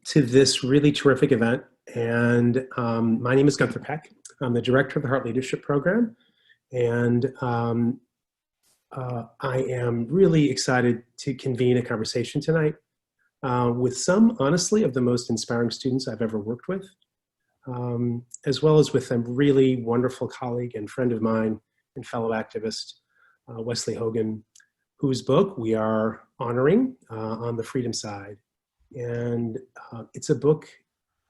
to this really terrific event. And my name is Gunther Peck. I'm the director of the Hart Leadership Program. And I am really excited to convene a conversation tonight with some, honestly, of the most inspiring students I've ever worked with, as well as with a really wonderful colleague and friend of mine and fellow activist, Wesley Hogan, whose book we are honoring on the freedom side. And it's a book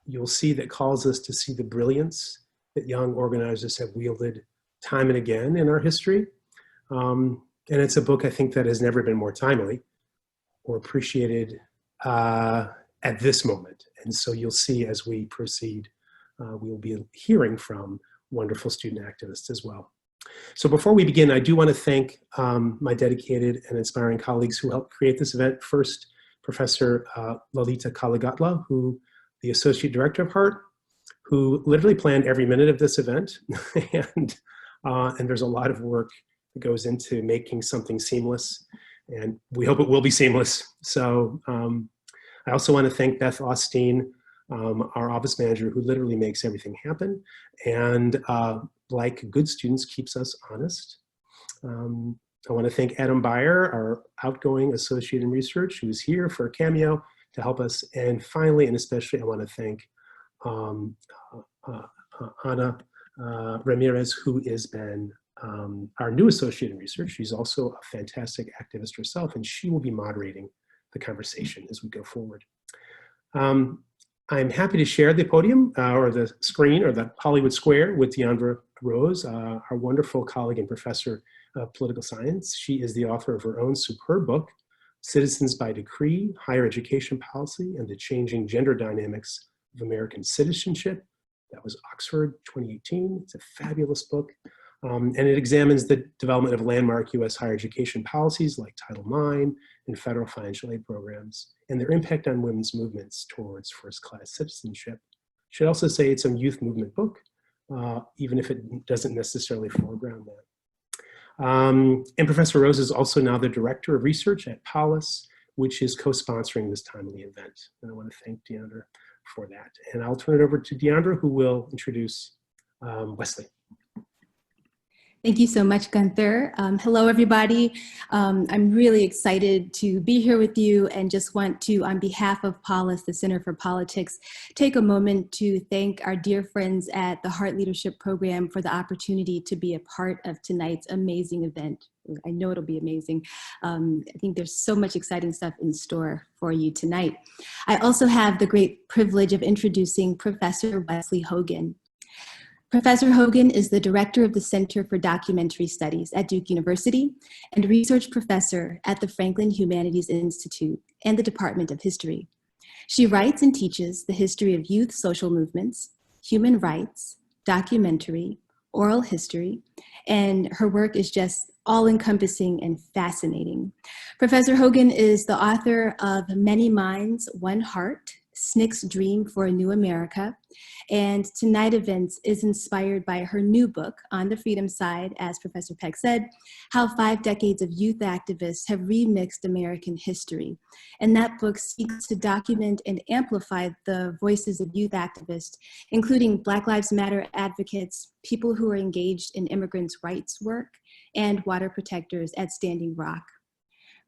you'll see that calls us to see the brilliance that young organizers have wielded time and again in our history. And it's a book I think that has never been more timely or appreciated at this moment. And so you'll see as we proceed, we will be hearing from wonderful student activists as well. So before we begin, I do want to thank my dedicated and inspiring colleagues who helped create this event. First, Professor Lalita Kalagatla, who the Associate Director of Hart, who literally planned every minute of this event. and there's a lot of work that goes into making something seamless. And we hope it will be seamless. So I also want to thank Beth Austin, our office manager, who literally makes everything happen. And like good students, keeps us honest. I want to thank Adam Beyer, our outgoing associate in research, who's here for a cameo to help us. And finally, and especially, I want to thank Ana Ramirez, who has been our new associate in research. She's also a fantastic activist herself, and she will be moderating the conversation as we go forward. I'm happy to share the podium or the screen or the Hollywood Square with Deandra Rose, our wonderful colleague and professor of political science. She is the author of her own superb book, Citizens by Decree, Higher Education Policy and the Changing Gender Dynamics of American Citizenship. That was Oxford 2018. It's a fabulous book. And it examines the development of landmark US higher education policies like Title IX and federal financial aid programs and their impact on women's movements towards first-class citizenship. Should also say it's a youth movement book, even if it doesn't necessarily foreground that. And Professor Rose is also now the Director of Research at POLIS, which is co-sponsoring this timely event. And I want to thank Deandra for that. And I'll turn it over to Deandra, who will introduce Wesley. Thank you so much, Gunther. Hello, everybody. I'm really excited to be here with you and just want to, on behalf of POLIS, the Center for Politics, take a moment to thank our dear friends at the Hart Leadership Program for the opportunity to be a part of tonight's amazing event. I know it'll be amazing. I think there's so much exciting stuff in store for you tonight. I also have the great privilege of introducing Professor Wesley Hogan. Professor Hogan is the director of the Center for Documentary Studies at Duke University and research professor at the Franklin Humanities Institute and the Department of History. She writes and teaches the history of youth social movements, human rights, documentary, oral history, and her work is just all-encompassing and fascinating. Professor Hogan is the author of Many Minds, One Heart, SNCC's Dream for a New America, and tonight's event is inspired by her new book, On the Freedom Side, as Professor Peck said, How 5 Decades of Youth Activists Have Remixed American History. And that book seeks to document and amplify the voices of youth activists, including Black Lives Matter advocates, people who are engaged in immigrants' rights work, and water protectors at Standing Rock.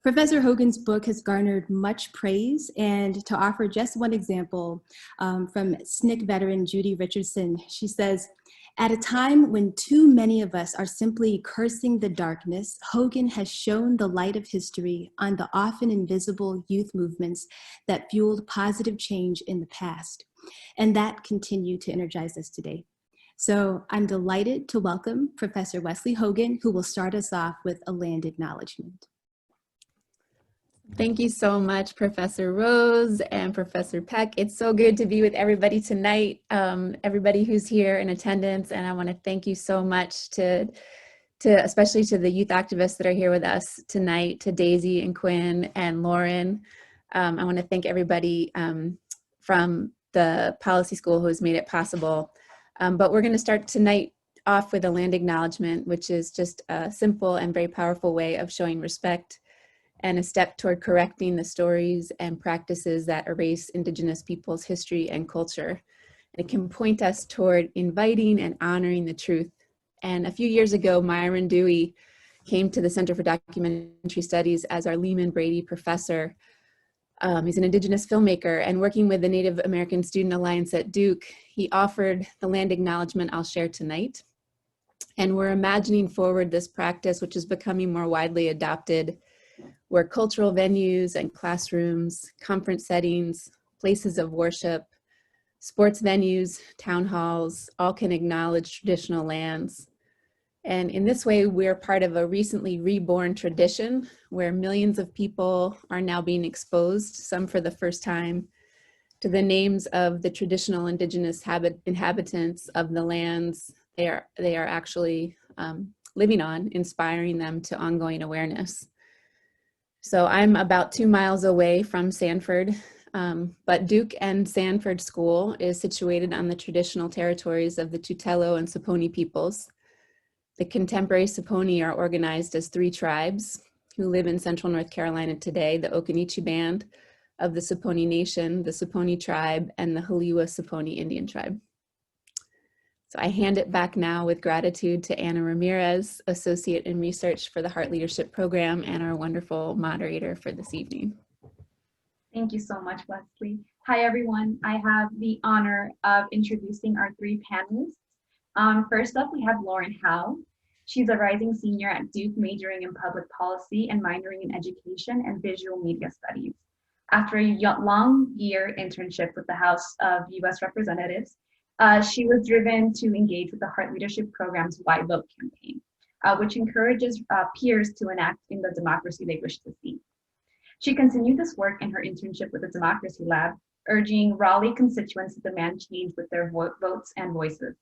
Professor Hogan's book has garnered much praise, and to offer just one example from SNCC veteran Judy Richardson, she says, at a time when too many of us are simply cursing the darkness, Hogan has shown the light of history on the often invisible youth movements that fueled positive change in the past, and that continue to energize us today. So I'm delighted to welcome Professor Wesley Hogan, who will start us off with a land acknowledgement. Thank you so much, Professor Rose and Professor Peck. It's so good to be with everybody tonight, everybody who's here in attendance, and I want to thank you so much to especially to the youth activists that are here with us tonight, to Daisy and Quinn and Lauren. I want to thank everybody from the policy school who has made it possible. But we're going to start tonight off with a land acknowledgement, which is just a simple and very powerful way of showing respect and a step toward correcting the stories and practices that erase Indigenous peoples' history and culture. It can point us toward inviting and honoring the truth. And a few years ago, Myron Dewey came to the Center for Documentary Studies as our Lehman Brady professor. He's an Indigenous filmmaker, and working with the Native American Student Alliance at Duke, he offered the land acknowledgement I'll share tonight. And we're imagining forward this practice, which is becoming more widely adopted, where cultural venues and classrooms, conference settings, places of worship, sports venues, town halls, all can acknowledge traditional lands. And in this way, we're part of a recently reborn tradition where millions of people are now being exposed, some for the first time, to the names of the traditional Indigenous inhabitants of the lands they are actually living on, inspiring them to ongoing awareness. So I'm about 2 miles away from Sanford, but Duke and Sanford School is situated on the traditional territories of the Tutelo and Saponi peoples. The contemporary Saponi are organized as 3 tribes who live in central North Carolina today: the Occaneechi Band of the Saponi Nation, the Saponi Tribe, and the Haliwa Saponi Indian Tribe. So I hand it back now with gratitude to Anna Ramirez, Associate in Research for the Hart Leadership Program, and our wonderful moderator for this evening. Thank you so much, Wesley. Hi, everyone. I have the honor of introducing our 3 panelists. First up, we have Lauren Howe. She's a rising senior at Duke, majoring in public policy and minoring in education and visual media studies. After a long year internship with the House of U.S. Representatives, she was driven to engage with the Hart Leadership Program's Why Vote campaign, which encourages peers to enact in the democracy they wish to see. She continued this work in her internship with the Democracy Lab, urging Raleigh constituents to demand change with their votes and voices.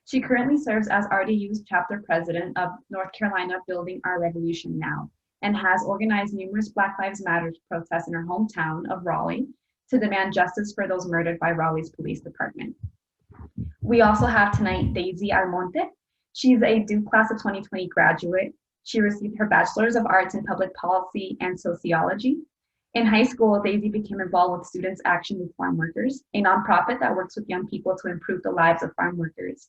She currently serves as RDU's chapter president of North Carolina Building Our Revolution Now, and has organized numerous Black Lives Matter protests in her hometown of Raleigh to demand justice for those murdered by Raleigh's police department. We also have tonight Daisy Almonte. She's a Duke class of 2020 graduate. She received her Bachelor's of Arts in Public Policy and Sociology. In high school, Daisy became involved with Students Action with Farm Workers, a nonprofit that works with young people to improve the lives of farm workers.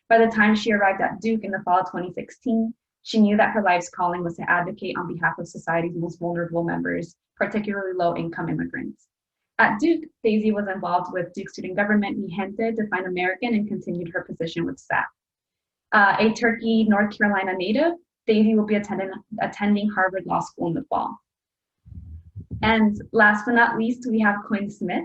By the time she arrived at Duke in the fall of 2016, she knew that her life's calling was to advocate on behalf of society's most vulnerable members, particularly low-income immigrants. At Duke, Daisy was involved with Duke student government Mi Gente, Define American, and continued her position with SAP. A Turkey, North Carolina native, Daisy will be attending Harvard Law School in the fall. And last but not least, we have Quinn Smith,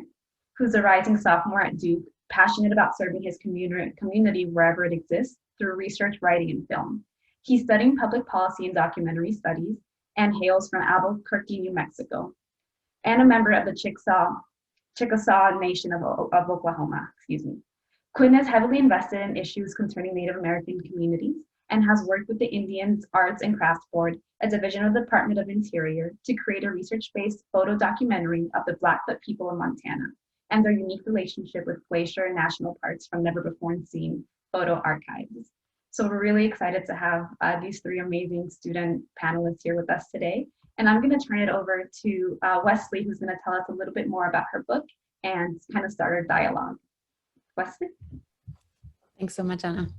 who's a rising sophomore at Duke, passionate about serving his community wherever it exists through research, writing, and film. He's studying public policy and documentary studies and hails from Albuquerque, New Mexico, and a member of the Chickasaw Nation of Oklahoma, Quinn is heavily invested in issues concerning Native American communities and has worked with the Indians Arts and Crafts Board, a division of the Department of Interior, to create a research-based photo documentary of the Blackfoot people of Montana and their unique relationship with glacier national parks from never-before-seen photo archives. So we're really excited to have these 3 amazing student panelists here with us today. And I'm going to turn it over to Wesley, who's going to tell us a little bit more about her book and kind of start our dialogue. Wesley? Thanks so much, Anna.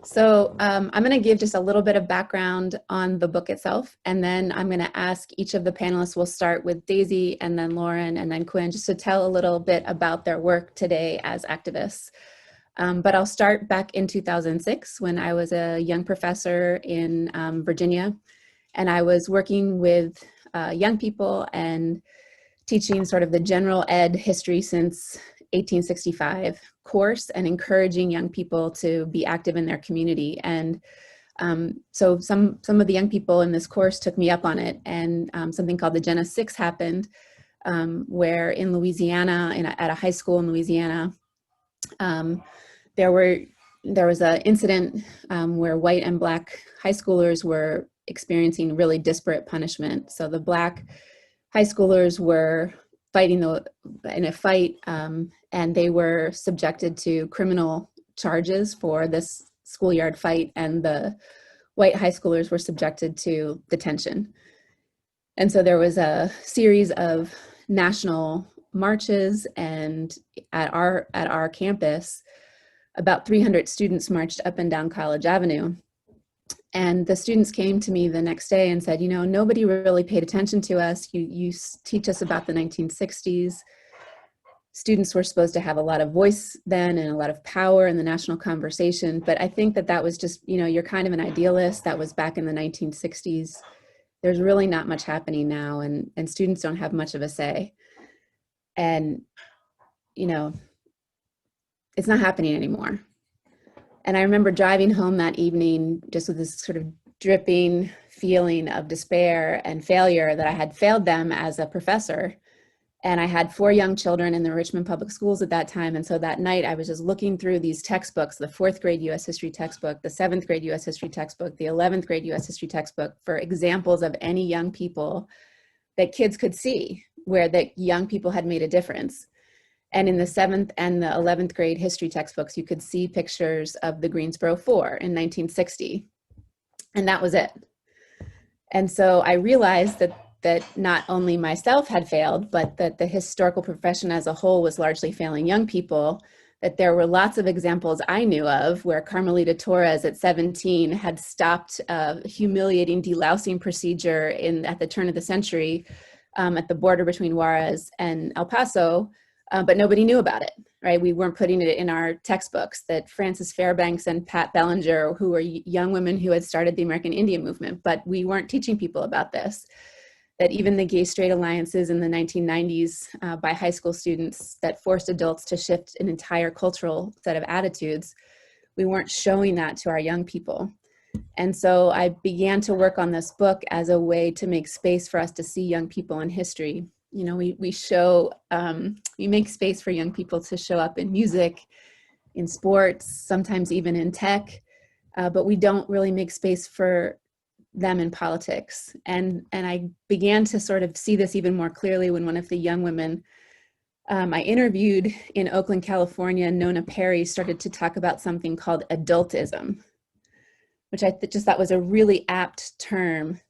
So I'm going to give just a little bit of background on the book itself, and then I'm going to ask each of the panelists. We'll start with Daisy, and then Lauren, and then Quinn, just to tell a little bit about their work today as activists. But I'll start back in 2006 when I was a young professor in Virginia, and I was working with young people and teaching sort of the general ed history since 1865 course and encouraging young people to be active in their community. And so some of the young people in this course took me up on it, and something called the Gen 6 happened, where in Louisiana, at a high school in Louisiana, there was an incident where white and black high schoolers were experiencing really disparate punishment. So the black high schoolers were fighting in a fight, and they were subjected to criminal charges for this schoolyard fight, and the white high schoolers were subjected to detention. And so there was a series of national marches, and at our campus, about 300 students marched up and down College Avenue. And the students came to me the next day and said, you know, nobody really paid attention to us. You teach us about the 1960s. Students were supposed to have a lot of voice then and a lot of power in the national conversation. But I think that that was just, you know, you're kind of an idealist. That was back in the 1960s. There's really not much happening now, and students don't have much of a say. And, you know, it's not happening anymore. And I remember driving home that evening just with this sort of dripping feeling of despair and failure that I had failed them as a professor. And I had 4 young children in the Richmond Public Schools at that time. And so that night I was just looking through these textbooks, the 4th grade US history textbook, the 7th grade US history textbook, the 11th grade US history textbook, for examples of any young people that kids could see where that young people had made a difference. And in the 7th and the 11th grade history textbooks, you could see pictures of the Greensboro Four in 1960. And that was it. And so I realized that not only myself had failed, but that the historical profession as a whole was largely failing young people, that there were lots of examples I knew of where Carmelita Torres at 17 had stopped a humiliating delousing procedure at the turn of the century at the border between Juarez and El Paso, but nobody knew about it, right? We weren't putting it in our textbooks. That Frances Fairbanks and Pat Bellinger, who were young women who had started the American Indian movement, but we weren't teaching people about this. That even the gay-straight alliances in the 1990s by high school students that forced adults to shift an entire cultural set of attitudes, we weren't showing that to our young people. And so I began to work on this book as a way to make space for us to see young people in history. You know, we make space for young people to show up in music, in sports, sometimes even in tech, but we don't really make space for them in politics. And I began to sort of see this even more clearly when one of the young women I interviewed in Oakland, California, Nona Perry, started to talk about something called adultism, which I just thought was a really apt term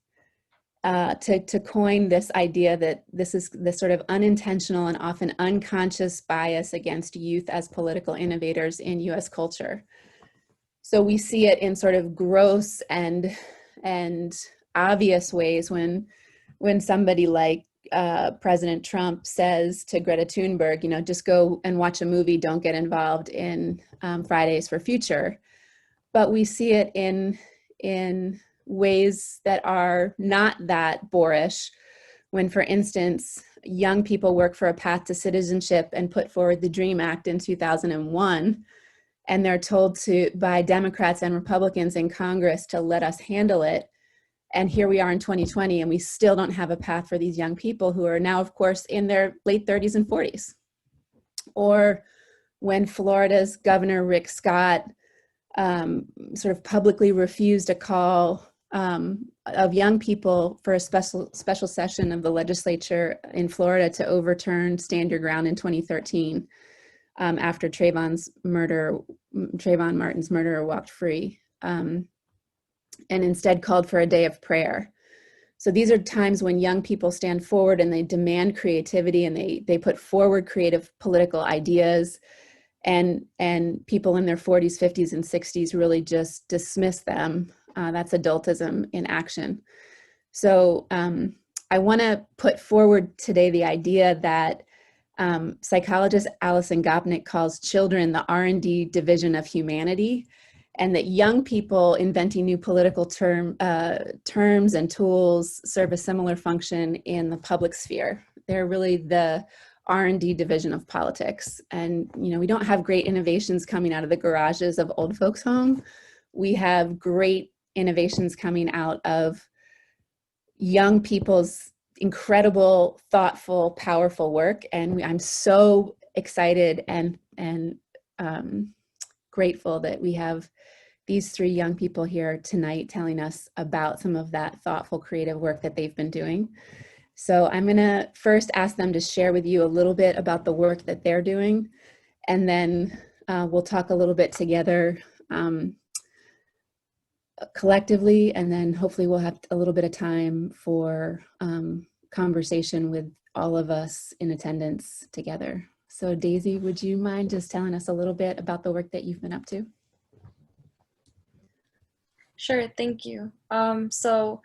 to coin this idea that this is this sort of unintentional and often unconscious bias against youth as political innovators in US culture. So we see it in sort of gross and obvious ways when somebody like President Trump says to Greta Thunberg, you know, just go and watch a movie, don't get involved in Fridays for Future. But we see it in ways that are not that boorish, when, for instance, young people work for a path to citizenship and put forward the DREAM Act in 2001, and they're told by Democrats and Republicans in Congress to let us handle it. And here we are in 2020, and we still don't have a path for these young people who are now, of course, in their late 30s and 40s. Or when Florida's Governor Rick Scott sort of publicly refused a call of young people for a special session of the legislature in Florida to overturn Stand Your Ground in 2013 after Trayvon Martin's murderer walked free, and instead called for a day of prayer. So these are times when young people stand forward and they demand creativity, and they put forward creative political ideas, and people in their 40s, 50s, and 60s really just dismiss them. That's adultism in action. So I want to put forward today the idea that psychologist Alison Gopnik calls children the R&D division of humanity, and that young people inventing new political terms and tools serve a similar function in the public sphere. They're really the R&D division of politics. And, you know, we don't have great innovations coming out of the garages of old folks' home. We have great innovations coming out of young people's incredible, thoughtful, powerful work. And I'm so excited and grateful that we have these 3 young people here tonight telling us about some of that thoughtful, creative work that they've been doing. So I'm going to first ask them to share with you a little bit about the work that they're doing, and then we'll talk a little bit together collectively, and then hopefully we'll have a little bit of time for conversation with all of us in attendance together. So Daisy, would you mind just telling us a little bit about the work that you've been up to? Sure, thank you. So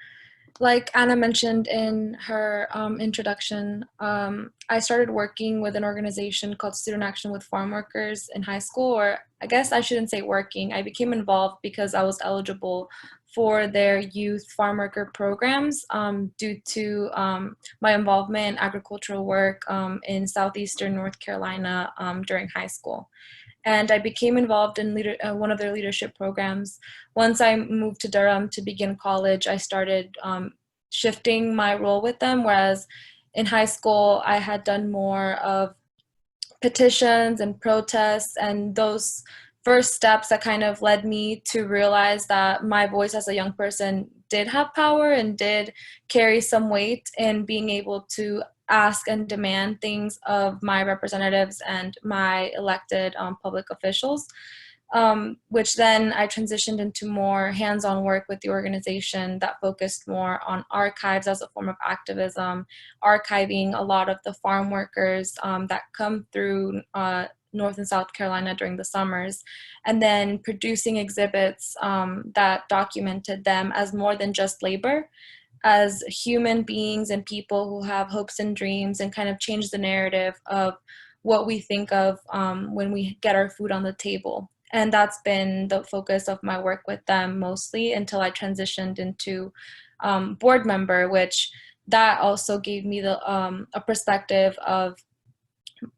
like Anna mentioned in her introduction, I started working with an organization called Student Action with Farm Workers in high school, or I guess I shouldn't say working. I became involved because I was eligible for their youth farm worker programs due to my involvement in agricultural work in southeastern North Carolina during high school. And I became involved in one of their leadership programs. Once I moved to Durham to begin college, I started shifting my role with them, whereas in high school, I had done more of petitions and protests, and those first steps that kind of led me to realize that my voice as a young person did have power and did carry some weight in being able to ask and demand things of my representatives and my elected public officials, which then I transitioned into more hands-on work with the organization that focused more on archives as a form of activism, archiving a lot of the farm workers that come through North and South Carolina during the summers, and then producing exhibits that documented them as more than just labor, as human beings and people who have hopes and dreams, and kind of change the narrative of what we think of when we get our food on the table. And that's been the focus of my work with them mostly until I transitioned into board member, which that also gave me the a perspective of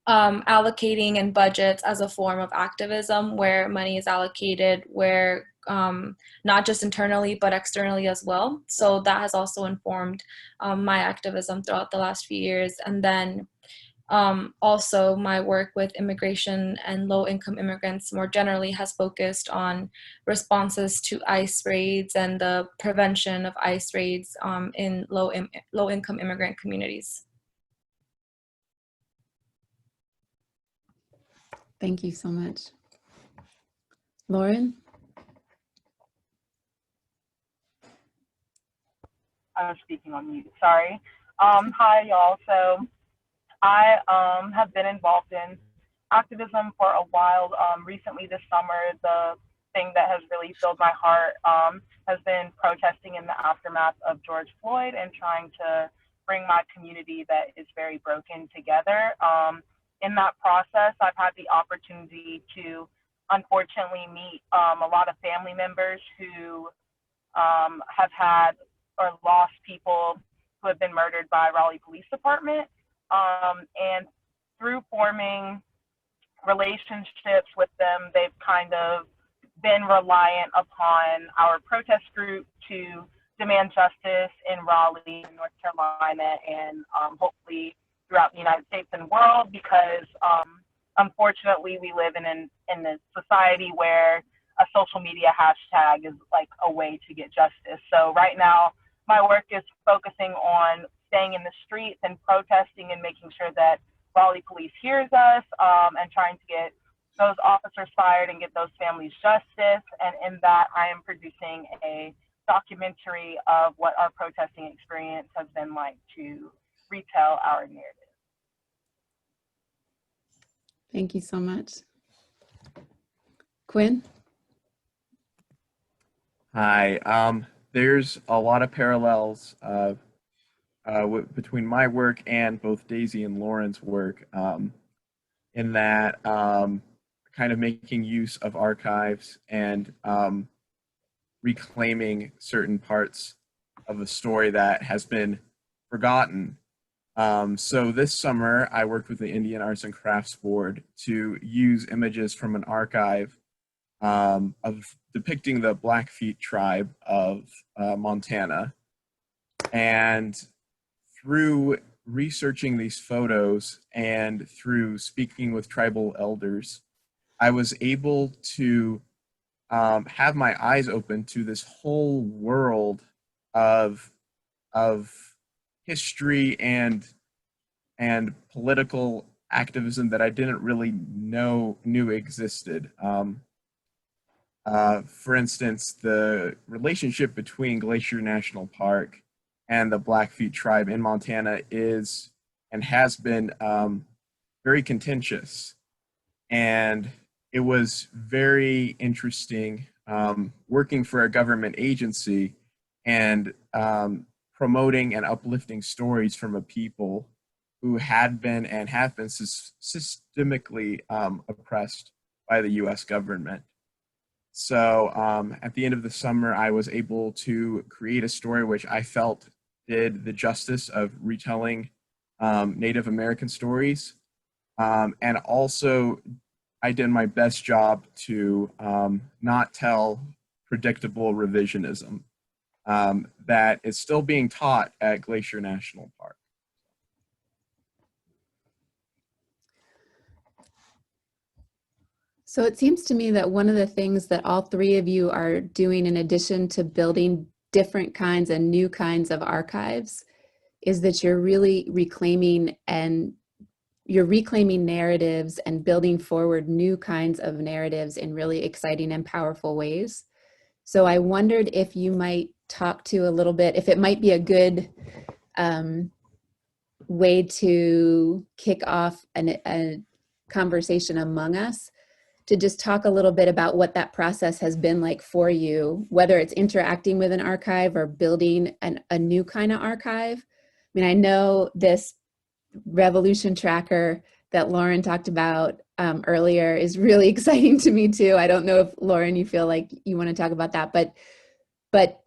allocating and budgets as a form of activism, where money is allocated, where not just internally but externally as well. So that has also informed my activism throughout the last few years. And then also my work with immigration and low-income immigrants more generally has focused on responses to ICE raids and the prevention of ICE raids in low-income immigrant communities. Thank you so much. Lauren? I was speaking on mute, sorry. Hi, y'all. So I have been involved in activism for a while. Recently this summer, the thing that has really filled my heart has been protesting in the aftermath of George Floyd and trying to bring my community that is very broken together. In that process, I've had the opportunity to unfortunately meet a lot of family members who have had or lost people who have been murdered by Raleigh Police Department. And through forming relationships with them, they've kind of been reliant upon our protest group to demand justice in Raleigh, North Carolina, and hopefully throughout the United States and world, because unfortunately we live in a society where a social media hashtag is like a way to get justice. So right now, my work is focusing on staying in the streets and protesting and making sure that Raleigh Police hears us, and trying to get those officers fired and get those families justice. And in that, I am producing a documentary of what our protesting experience has been like to retell our narrative. Thank you so much. Quinn? Hi. There's a lot of parallels between my work and both Daisy and Lauren's work, in that kind of making use of archives and reclaiming certain parts of a story that has been forgotten. So this summer, I worked with the Indian Arts and Crafts Board to use images from an archive of depicting the Blackfeet tribe of Montana. And through researching these photos and through speaking with tribal elders, I was able to have my eyes open to this whole world of history and political activism that I didn't really knew existed. For instance, the relationship between Glacier National Park and the Blackfeet tribe in Montana is and has been very contentious. And it was very interesting working for a government agency and promoting and uplifting stories from a people who had been and have been systemically oppressed by the US government. So at the end of the summer, I was able to create a story which I felt did the justice of retelling Native American stories. And also, I did my best job to not tell predictable revisionism that is still being taught at Glacier National Park. So it seems to me that one of the things that all three of you are doing, in addition to building different kinds and new kinds of archives, is that you're really reclaiming narratives and building forward new kinds of narratives in really exciting and powerful ways. So I wondered if you might talk to a little bit, if it might be a good way to kick off a conversation among us, to just talk a little bit about what that process has been like for you, whether it's interacting with an archive or building a new kind of archive. I mean, I know this Revolution tracker that Lauren talked about earlier is really exciting to me too. I don't know if, Lauren, you feel like you want to talk about that, but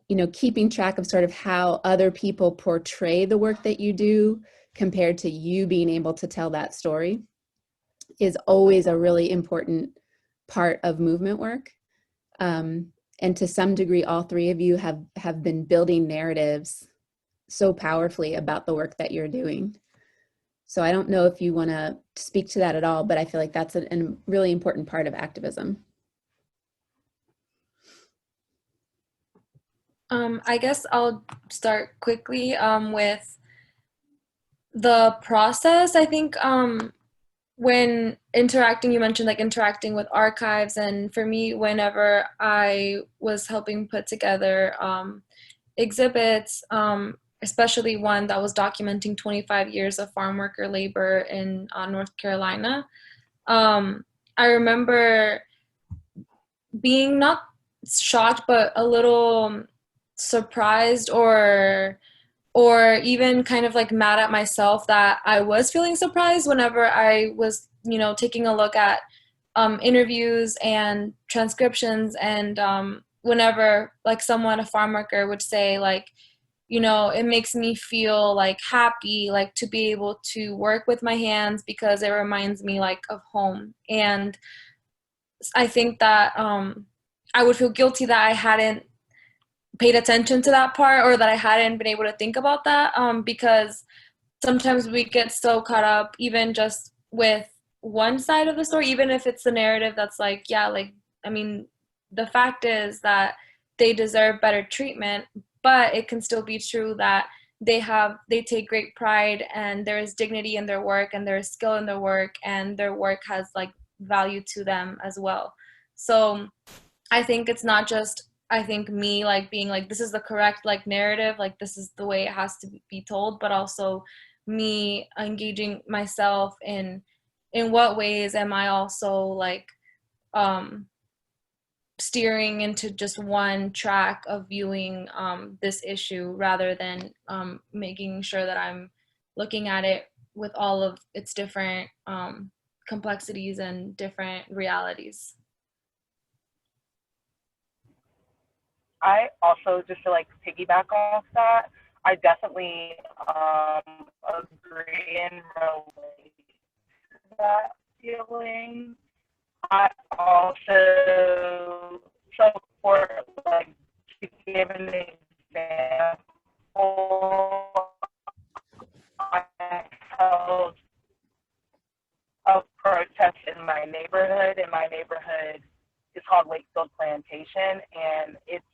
you know, keeping track of sort of how other people portray the work that you do compared to you being able to tell that story is always a really important part of movement work. And to some degree, all three of you have been building narratives so powerfully about the work that you're doing. So I don't know if you want to speak to that at all, but I feel like that's a really important part of activism. I guess I'll start quickly with the process. I think when interacting, you mentioned like interacting with archives, and for me, whenever I was helping put together exhibits, especially one that was documenting 25 years of farm worker labor in North Carolina, I remember being not shocked, but a little surprised or even kind of like mad at myself that I was feeling surprised whenever I was, you know, taking a look at interviews and transcriptions, and whenever like someone, a farm worker, would say like, you know, it makes me feel like happy, like to be able to work with my hands because it reminds me like of home. And I think that I would feel guilty that I hadn't paid attention to that part, or that I hadn't been able to think about that, because sometimes we get so caught up even just with one side of the story, even if it's the narrative that's like, yeah, like, I mean, the fact is that they deserve better treatment, but it can still be true that they take great pride, and there is dignity in their work, and there is skill in their work, and their work has like value to them as well. So I think it's not just, I think, me like being like, this is the correct like narrative, like this is the way it has to be told, but also me engaging myself in what ways am I also like steering into just one track of viewing this issue, rather than making sure that I'm looking at it with all of its different complexities and different realities. I also, just to like piggyback off that, I definitely agree and relate to that feeling. I also support, like, to give an example, I held a protest in my neighborhood. It's called Wakefield Plantation, and it's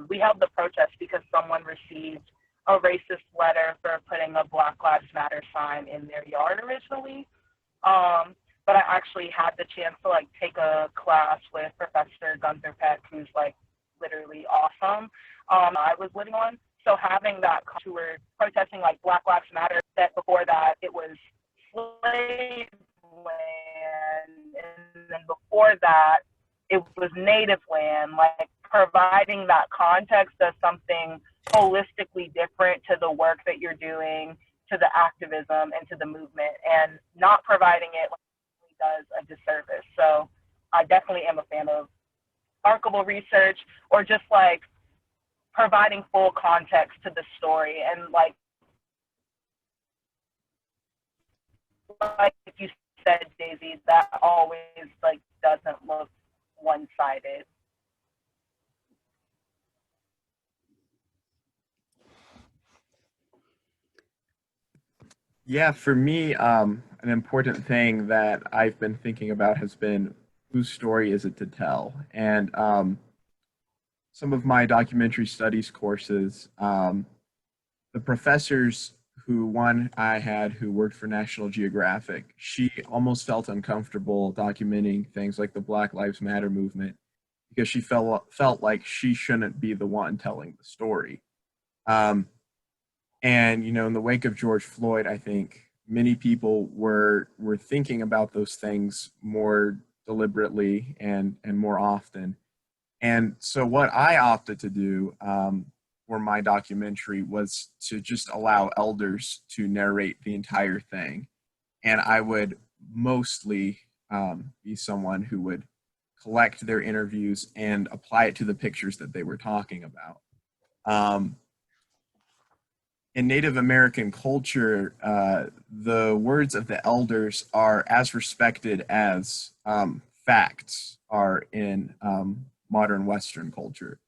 we held the protest because someone received a racist letter for putting a Black Lives Matter sign in their yard originally. but I actually had the chance to like take a class with Professor Gunther Peck, who's like literally awesome. I was living on. So having that who were protesting like Black Lives Matter, that before that it was slave land, and then before that it was native land, like providing that context as something holistically different to the work that you're doing, to the activism and to the movement, and not providing it like does a disservice. So I definitely am a fan of archival research, or just like providing full context to the story, and like you said, Daisy, that always like doesn't look one-sided. Yeah, for me, an important thing that I've been thinking about has been whose story is it to tell? And some of my documentary studies courses, the professors one I had who worked for National Geographic, she almost felt uncomfortable documenting things like the Black Lives Matter movement because she felt like she shouldn't be the one telling the story. And, you know, in the wake of George Floyd, I think many people were thinking about those things more deliberately and more often. And so what I opted to do for my documentary was to just allow elders to narrate the entire thing. And I would mostly be someone who would collect their interviews and apply it to the pictures that they were talking about. In Native American culture, the words of the elders are as respected as facts are in modern Western culture.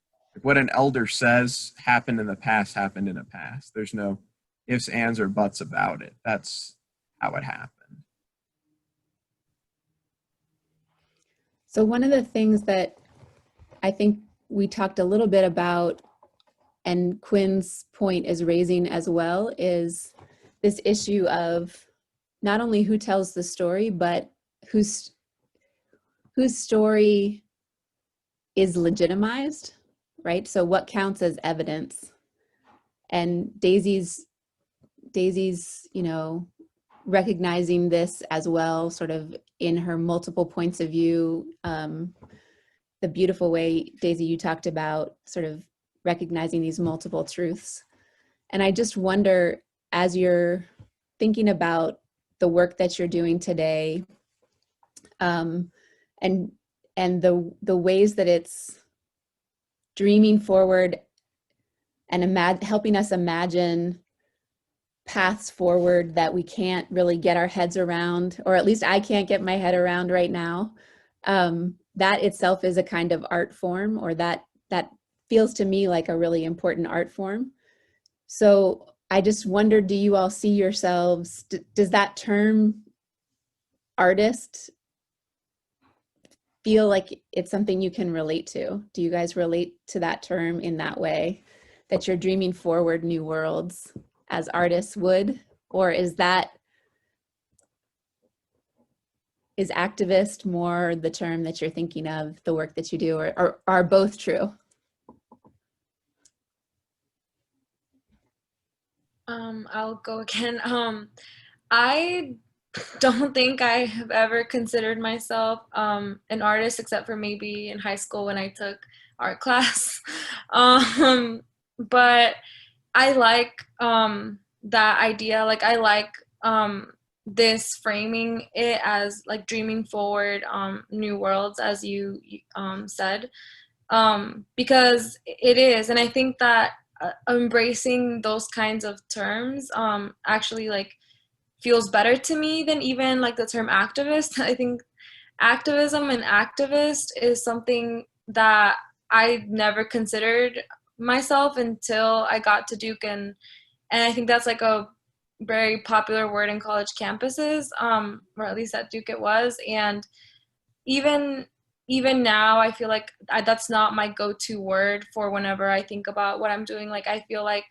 What an elder says happened in the past, happened in the past. There's no ifs, ands, or buts about it. That's how it happened. So one of the things that I think we talked a little bit about, and Quinn's point is raising as well, is this issue of not only who tells the story, but whose story is legitimized, right? So what counts as evidence? And Daisy's, you know, recognizing this as well, sort of in her multiple points of view. The beautiful way, Daisy, you talked about sort of recognizing these multiple truths. And I just wonder, as you're thinking about the work that you're doing today, and the ways that it's dreaming forward and helping us imagine paths forward that we can't really get our heads around, or at least I can't get my head around right now. That itself is a kind of art form, or that feels to me like a really important art form. So I just wonder, do you all see yourselves, does that term artist feel like it's something you can relate to? Do you guys relate to that term in that way, that you're dreaming forward new worlds as artists would? Or is activist more the term that you're thinking of, the work that you do, or are both true? I'll go again. I don't think I have ever considered myself an artist, except for maybe in high school when I took art class. But I like that idea. Like, I like this framing it as like dreaming forward new worlds, as you said, because it is. And I think that embracing those kinds of terms actually like feels better to me than even like the term activist. I think activism and activist is something that I never considered myself until I got to Duke, and I think that's like a very popular word in college campuses, or at least at Duke it was. And even now, I feel like that's not my go-to word for whenever I think about what I'm doing. Like, I feel like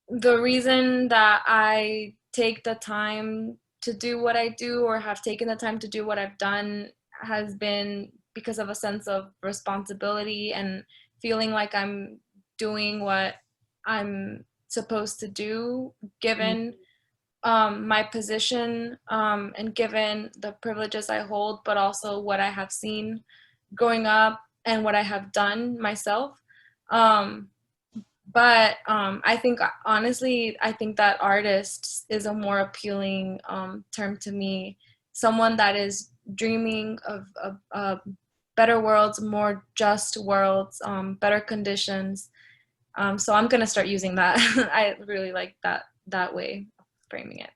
the reason that I take the time to do what I do or have taken the time to do what I've done has been because of a sense of responsibility and feeling like I'm doing what I'm supposed to do, given my position and given the privileges I hold, but also what I have seen growing up and what I have done myself. But I think, honestly, I think that artist is a more appealing term to me. Someone that is dreaming of better worlds, more just worlds, better conditions. So I'm gonna start using that. I really like that way of framing it.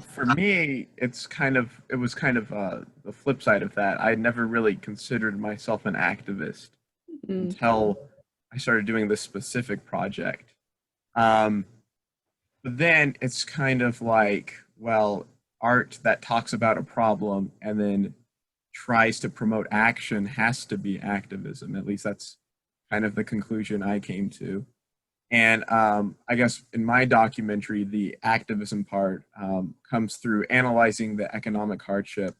For me, it was kind of the flip side of that. I never really considered myself an activist until I started doing this specific project. But then it's kind of like, well, art that talks about a problem and then tries to promote action has to be activism. At least that's kind of the conclusion I came to. And I guess in my documentary, the activism part comes through analyzing the economic hardship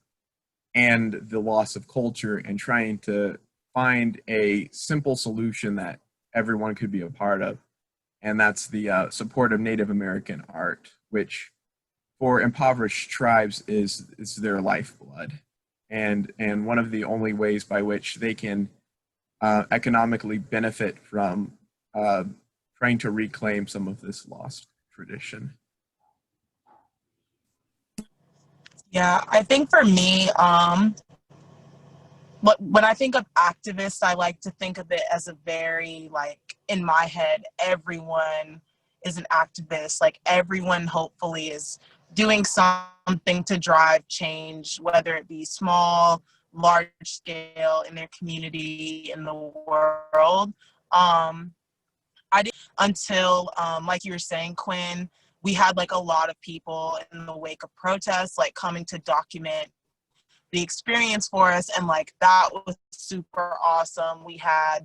and the loss of culture and trying to find a simple solution that everyone could be a part of. And that's the support of Native American art, which for impoverished tribes is their lifeblood. And one of the only ways by which they can economically benefit from trying to reclaim some of this lost tradition. Yeah, I think for me, when I think of activists, I like to think of it as a very, like, in my head, everyone is an activist. Like, everyone hopefully is doing something to drive change, whether it be small, large scale, in their community, in the world. I didn't until, like you were saying, Quinn, we had like a lot of people in the wake of protests, like coming to document the experience for us. And like, that was super awesome. We had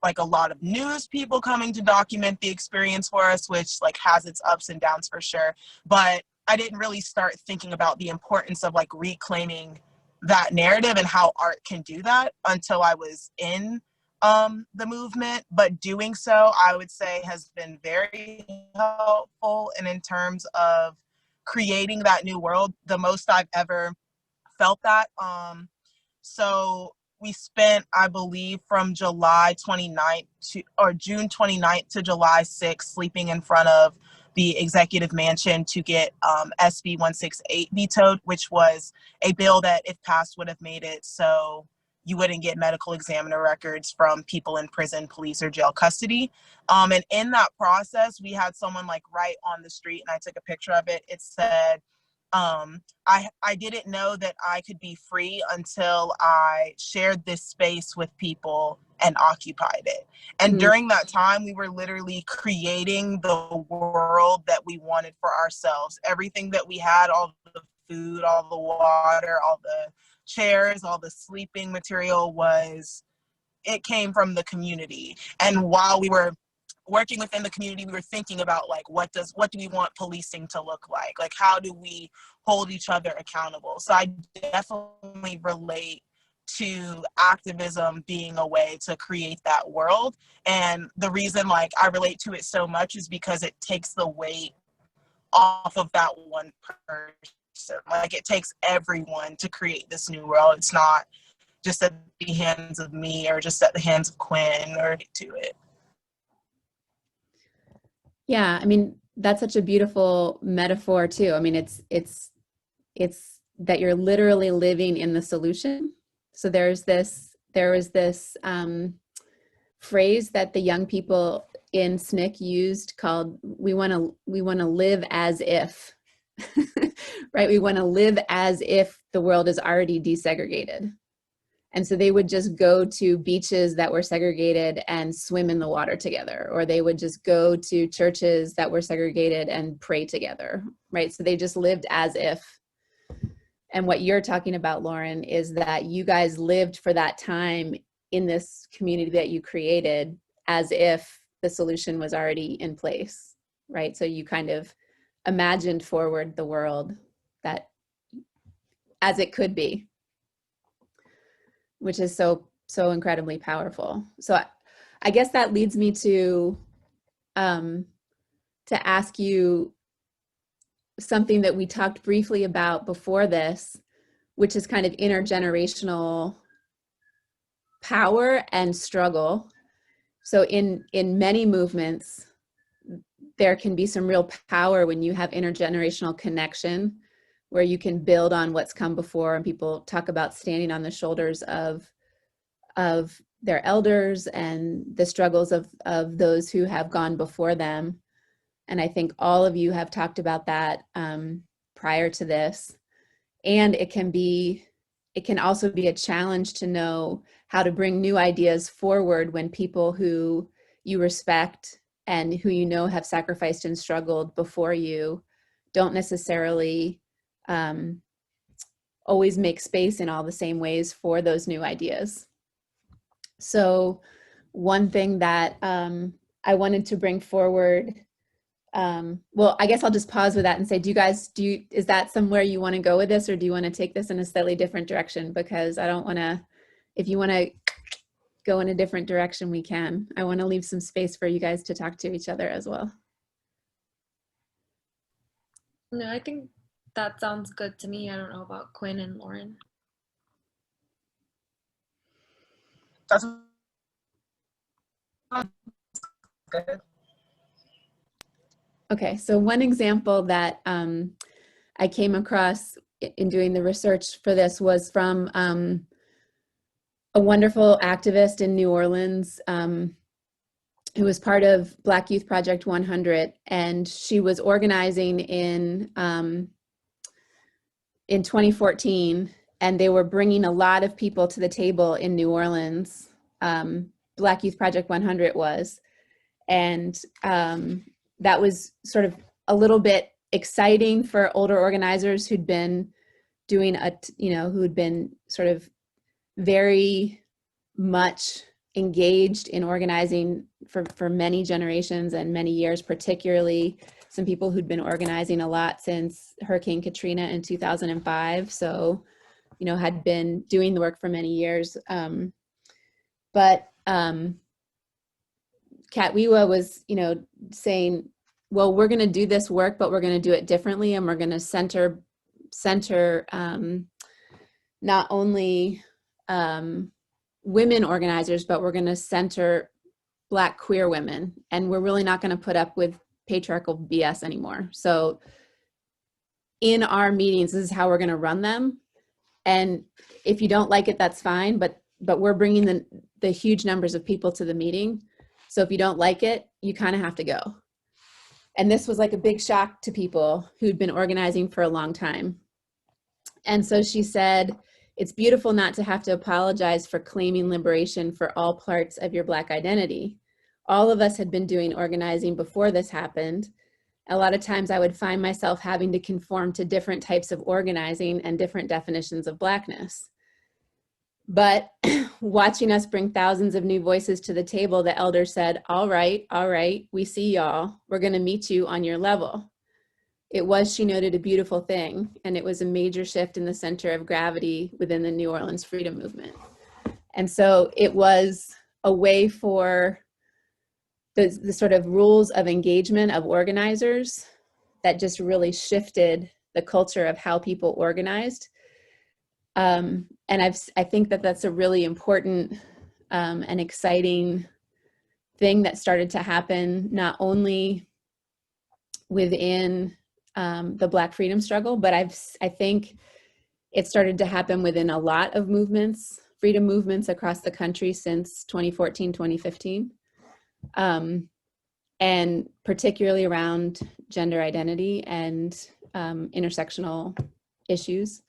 like a lot of news people coming to document the experience for us, which like has its ups and downs for sure. But I didn't really start thinking about the importance of like reclaiming that narrative and how art can do that until I was in the movement. But doing so, I would say, has been very helpful, and in terms of creating that new world, the most I've ever felt that. So we spent, I believe, from July 29th or June 29th to July 6th sleeping in front of the executive mansion to get SB 168 vetoed, which was a bill that, if passed, would have made it so you wouldn't get medical examiner records from people in prison, police, or jail custody. And in that process, we had someone like right on the street, and I took a picture of it. It said, I didn't know that I could be free until I shared this space with people and occupied it. And during that time, we were literally creating the world that we wanted for ourselves. Everything that we had, all the food, all the water, all the chairs, all the sleeping material, it came from the community. And while we were working within the community, we were thinking about like, what do we want policing to look like? Like, how do we hold each other accountable? So I definitely relate to activism being a way to create that world. And the reason like I relate to it so much is because it takes the weight off of that one person. Like, it takes everyone to create this new world. It's not just at the hands of me or just at the hands of Quinn or to it. Yeah, I mean, that's such a beautiful metaphor too. I mean, it's that you're literally living in the solution. So there was this phrase that the young people in SNCC used called, we want to live as if, right? We want to live as if the world is already desegregated. And so they would just go to beaches that were segregated and swim in the water together, or they would just go to churches that were segregated and pray together, right? So they just lived as if. And what you're talking about, Lauren, is that you guys lived for that time in this community that you created as if the solution was already in place, right? So you kind of imagined forward the world that as it could be, which is so incredibly powerful. So I guess that leads me to ask you something that we talked briefly about before this, which is kind of intergenerational power and struggle. So in many movements, there can be some real power when you have intergenerational connection, where you can build on what's come before, and people talk about standing on the shoulders of their elders and the struggles of those who have gone before them. And I think all of you have talked about that prior to this. And it can also be a challenge to know how to bring new ideas forward when people who you respect and who you know have sacrificed and struggled before you don't necessarily always make space in all the same ways for those new ideas. So one thing that I wanted to bring forward, well, I guess I'll just pause with that and say, is that somewhere you want to go with this, or do you want to take this in a slightly different direction? Because I don't want to, if you want to go in a different direction, we can. I want to leave some space for you guys to talk to each other as well. No, I think that sounds good to me. I don't know about Quinn and Lauren. That's good. Okay, so one example that I came across in doing the research for this was from a wonderful activist in New Orleans who was part of Black Youth Project 100, and she was organizing in 2014, and they were bringing a lot of people to the table in New Orleans. Black Youth Project 100 was, and that was sort of a little bit exciting for older organizers who'd been doing who'd been sort of very much engaged in organizing for many generations and many years, particularly some people who'd been organizing a lot since Hurricane Katrina in 2005. So, had been doing the work for many years. But Katwiwa was, saying, well, we're going to do this work, but we're going to do it differently, and we're going to center not only women organizers, but we're going to center Black queer women, and we're really not going to put up with patriarchal BS anymore. So in our meetings, this is how we're going to run them, and if you don't like it, that's fine, but we're bringing the huge numbers of people to the meeting. So if you don't like it, you kind of have to go. And this was like a big shock to people who'd been organizing for a long time. And so she said, it's beautiful not to have to apologize for claiming liberation for all parts of your Black identity. All of us had been doing organizing before this happened. A lot of times I would find myself having to conform to different types of organizing and different definitions of Blackness. But watching us bring thousands of new voices to the table, the elders said, all right, we see y'all. We're going to meet you on your level. It was, she noted, a beautiful thing, and it was a major shift in the center of gravity within the New Orleans freedom movement. And so it was a way for the sort of rules of engagement of organizers that just really shifted the culture of how people organized. And I think that that's a really important and exciting thing that started to happen, not only within the Black freedom struggle, but I think it started to happen within a lot of movements, freedom movements across the country since 2014, 2015. And particularly around gender identity and intersectional issues.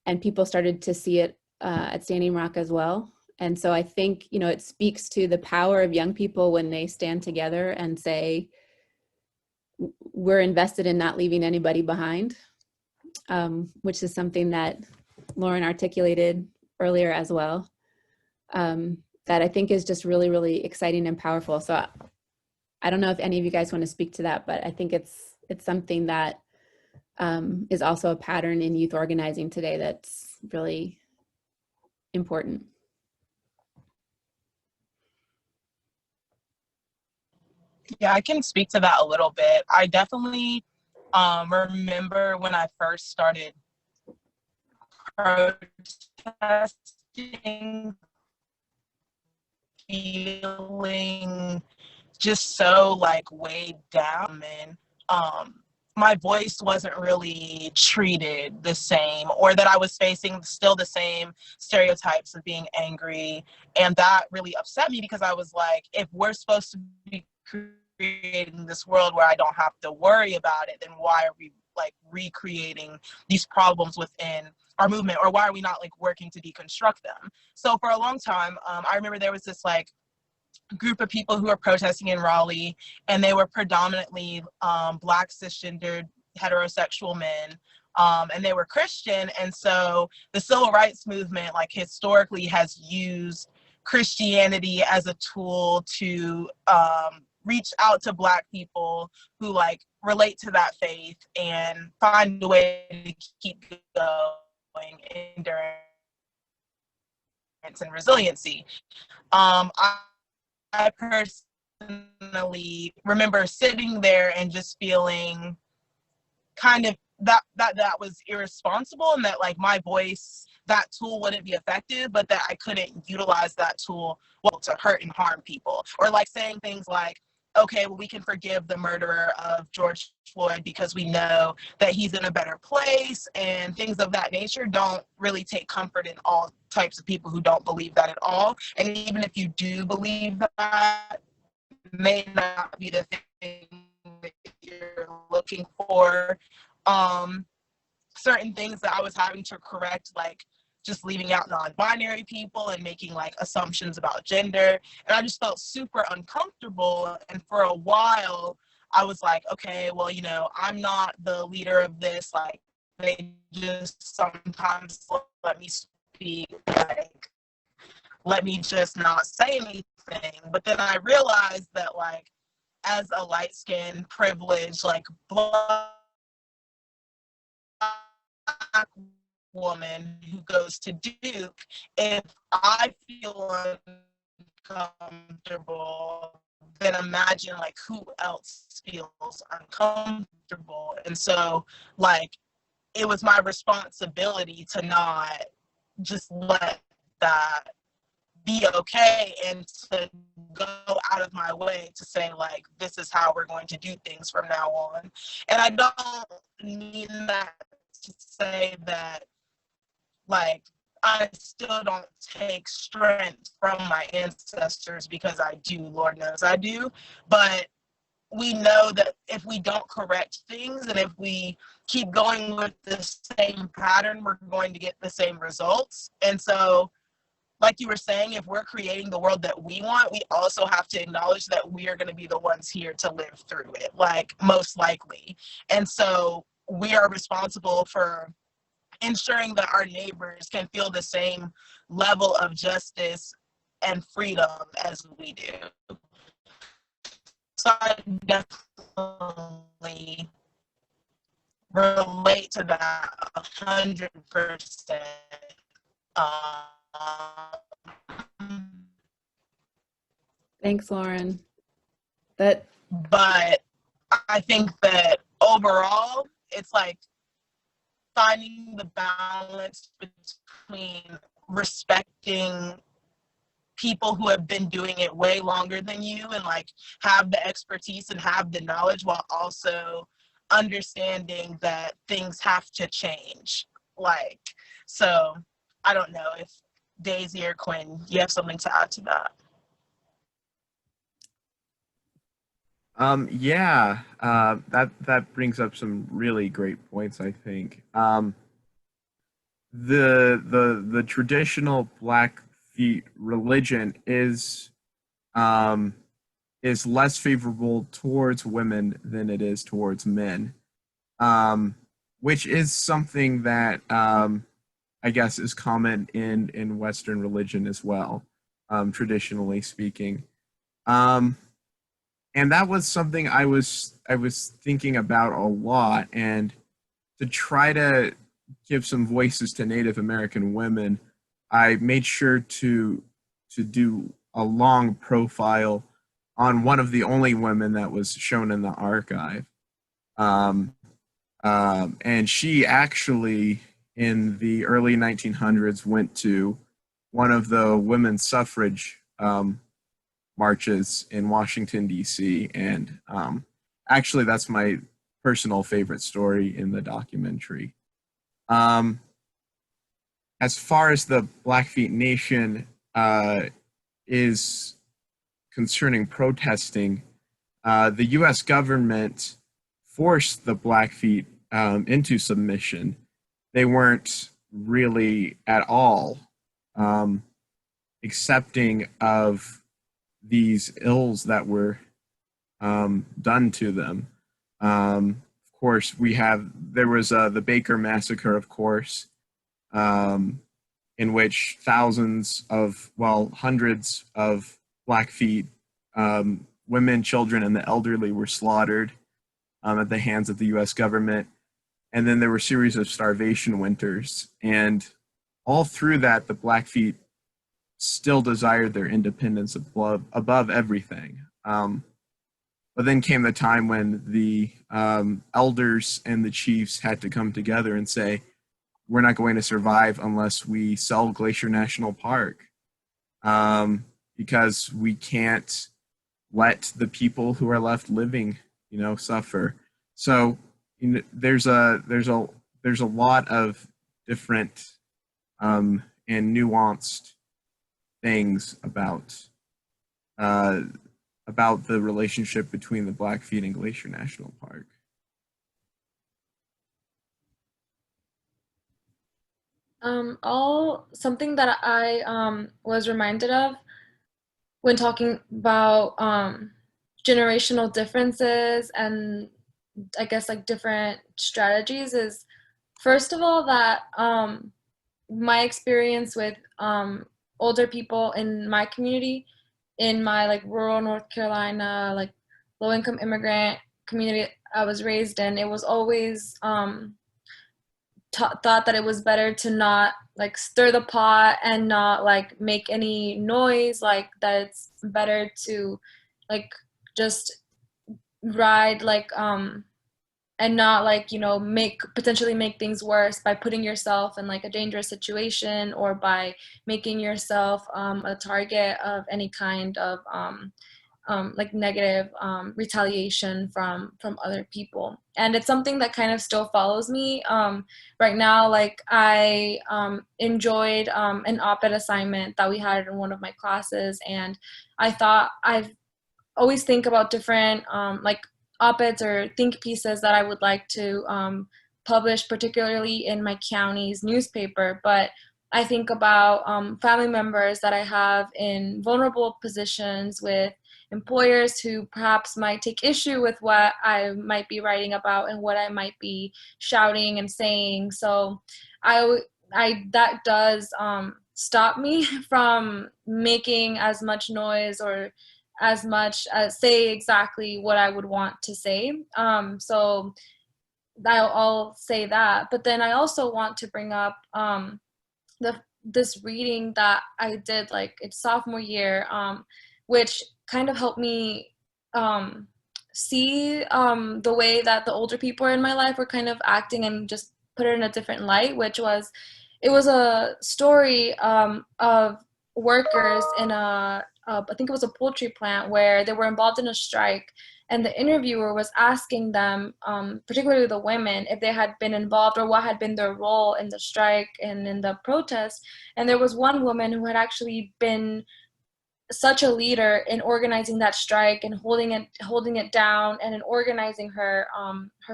And people started to see it at Standing Rock as well. And so I think, it speaks to the power of young people when they stand together and say, we're invested in not leaving anybody behind, which is something that Lauren articulated earlier as well, that I think is just really, really exciting and powerful. So I don't know if any of you guys want to speak to that, but I think it's something that is also a pattern in youth organizing today that's really important. Yeah, I can speak to that a little bit. I definitely remember when I first started protesting, feeling just so like weighed down, and my voice wasn't really treated the same, or that I was facing still the same stereotypes of being angry. And that really upset me, because I was like, if we're supposed to be creating this world where I don't have to worry about it, then why are we like recreating these problems within our movement, or why are we not like working to deconstruct them? So for a long time, I remember there was this like group of people who were protesting in Raleigh, and they were predominantly Black cisgendered heterosexual men, and they were Christian. And so the civil rights movement like historically has used Christianity as a tool to reach out to Black people who like relate to that faith and find a way to keep going endurance and resiliency. I personally remember sitting there and just feeling kind of that was irresponsible, and that like my voice, that tool wouldn't be effective, but that I couldn't utilize that tool to hurt and harm people. Or like saying things like, okay, well, we can forgive the murderer of George Floyd because we know that he's in a better place, and things of that nature don't really take comfort in all types of people who don't believe that at all. And even if you do believe that, it may not be the thing that you're looking for. Certain things that I was having to correct, like just leaving out non-binary people and making like assumptions about gender. And I just felt super uncomfortable. And for a while, I was like, okay, well, you know, I'm not the leader of this. Like, they just sometimes let me speak, like, let me just not say anything. But then I realized that, like, as a light-skinned, privileged, like, Black woman who goes to Duke, if I feel uncomfortable, then imagine like who else feels uncomfortable. And so like it was my responsibility to not just let that be okay, and to go out of my way to say like, this is how we're going to do things from now on. And I don't mean that to say that like I still don't take strength from my ancestors, because I do, Lord knows I do. But we know that if we don't correct things, and if we keep going with the same pattern, we're going to get the same results. And so, like you were saying, if we're creating the world that we want, we also have to acknowledge that we are going to be the ones here to live through it, like most likely. And so we are responsible for ensuring that our neighbors can feel the same level of justice and freedom as we do. So I definitely relate to that 100%. Thanks, Lauren. But I think that overall, it's like finding the balance between respecting people who have been doing it way longer than you, and like have the expertise and have the knowledge, while also understanding that things have to change. Like, so I don't know if Daisy or Quinn, you have something to add to that. That brings up some really great points, I think. The traditional Blackfeet religion is less favorable towards women than it is towards men, which is something that I guess is common in Western religion as well, traditionally speaking. And that was something I was thinking about a lot, and to try to give some voices to Native American women, I made sure to do a long profile on one of the only women that was shown in the archive. And she actually, in the early 1900s, went to one of the women's suffrage marches in Washington, D.C. And actually, that's my personal favorite story in the documentary. As far as the Blackfeet Nation is concerning protesting, the U.S. government forced the Blackfeet into submission. They weren't really at all accepting of these ills that were done to them. Of course, there was the Baker Massacre, of course, in which hundreds of Blackfeet women, children, and the elderly were slaughtered at the hands of the U.S. government. And then there were a series of starvation winters. And all through that, the Blackfeet still desired their independence above everything. But then came the time when the elders and the chiefs had to come together and say, we're not going to survive unless we sell Glacier National Park, because we can't let the people who are left living, suffer. So there's a lot of different and nuanced things about the relationship between the Blackfeet and Glacier National Park. Something that I was reminded of when talking about generational differences and I guess like different strategies is, first of all, that my experience with older people in my community, in my like rural North Carolina, like low-income immigrant community I was raised in, it was always thought that it was better to not like stir the pot and not like make any noise, like that it's better to like just ride like and not like potentially make things worse by putting yourself in like a dangerous situation or by making yourself a target of any kind of like negative retaliation from other people. And it's something that kind of still follows me right now. Like I enjoyed an op-ed assignment that we had in one of my classes, and I've always think about different like op-eds or think pieces that I would like to publish, particularly in my county's newspaper. But I think about family members that I have in vulnerable positions with employers who perhaps might take issue with what I might be writing about and what I might be shouting and saying. So that does stop me from making as much noise or as much as say exactly what I would want to say. So I'll say that. But then I also want to bring up this reading that I did like it's sophomore year, which kind of helped me see the way that the older people in my life were kind of acting and just put it in a different light, it was a story of workers in I think it was a poultry plant where they were involved in a strike, and the interviewer was asking them, particularly the women, if they had been involved or what had been their role in the strike and in the protest. And there was one woman who had actually been such a leader in organizing that strike and holding it down, and in organizing her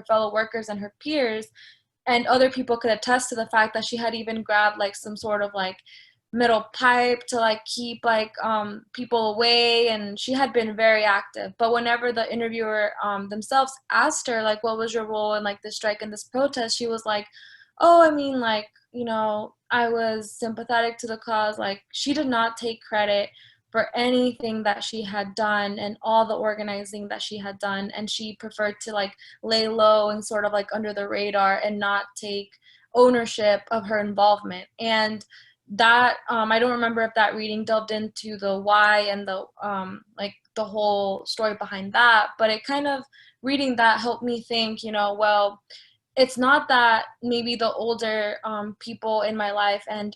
fellow workers and her peers. And other people could attest to the fact that she had even grabbed like some sort of like metal pipe to like keep like people away, and she had been very active. But whenever the interviewer themselves asked her like, what was your role in like this strike and this protest, she was like, oh, I mean, like, I was sympathetic to the cause. Like, she did not take credit for anything that she had done and all the organizing that she had done, and she preferred to like lay low and sort of like under the radar and not take ownership of her involvement. And that I don't remember if that reading delved into the why and the like the whole story behind that, but it kind of, reading that helped me think, you know, well, it's not that maybe the older people in my life and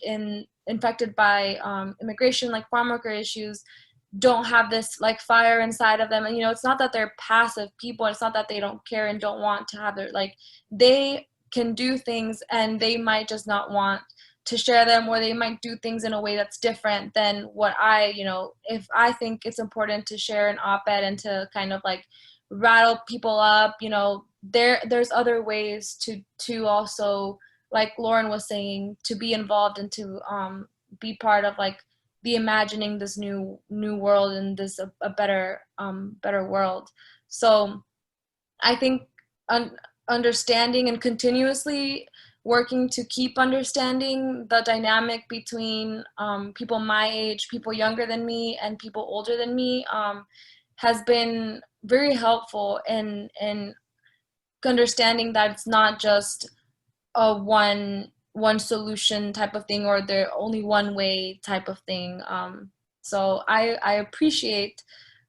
infected by immigration, like farm worker issues, don't have this like fire inside of them. And, you know, it's not that they're passive people. It's not that they don't care and don't want to have their, like, they can do things and they might just not want to share them, or they might do things in a way that's different than what I, you know, if I think it's important to share an op-ed and to kind of like rattle people up, you know, there's other ways to also, like Lauren was saying, to be involved and to be part of like the imagining this new world and this a better world. So I think understanding and continuously working to keep understanding the dynamic between people my age, people younger than me, and people older than me has been very helpful in understanding that it's not just a one solution type of thing, or there only one way type of thing. So I appreciate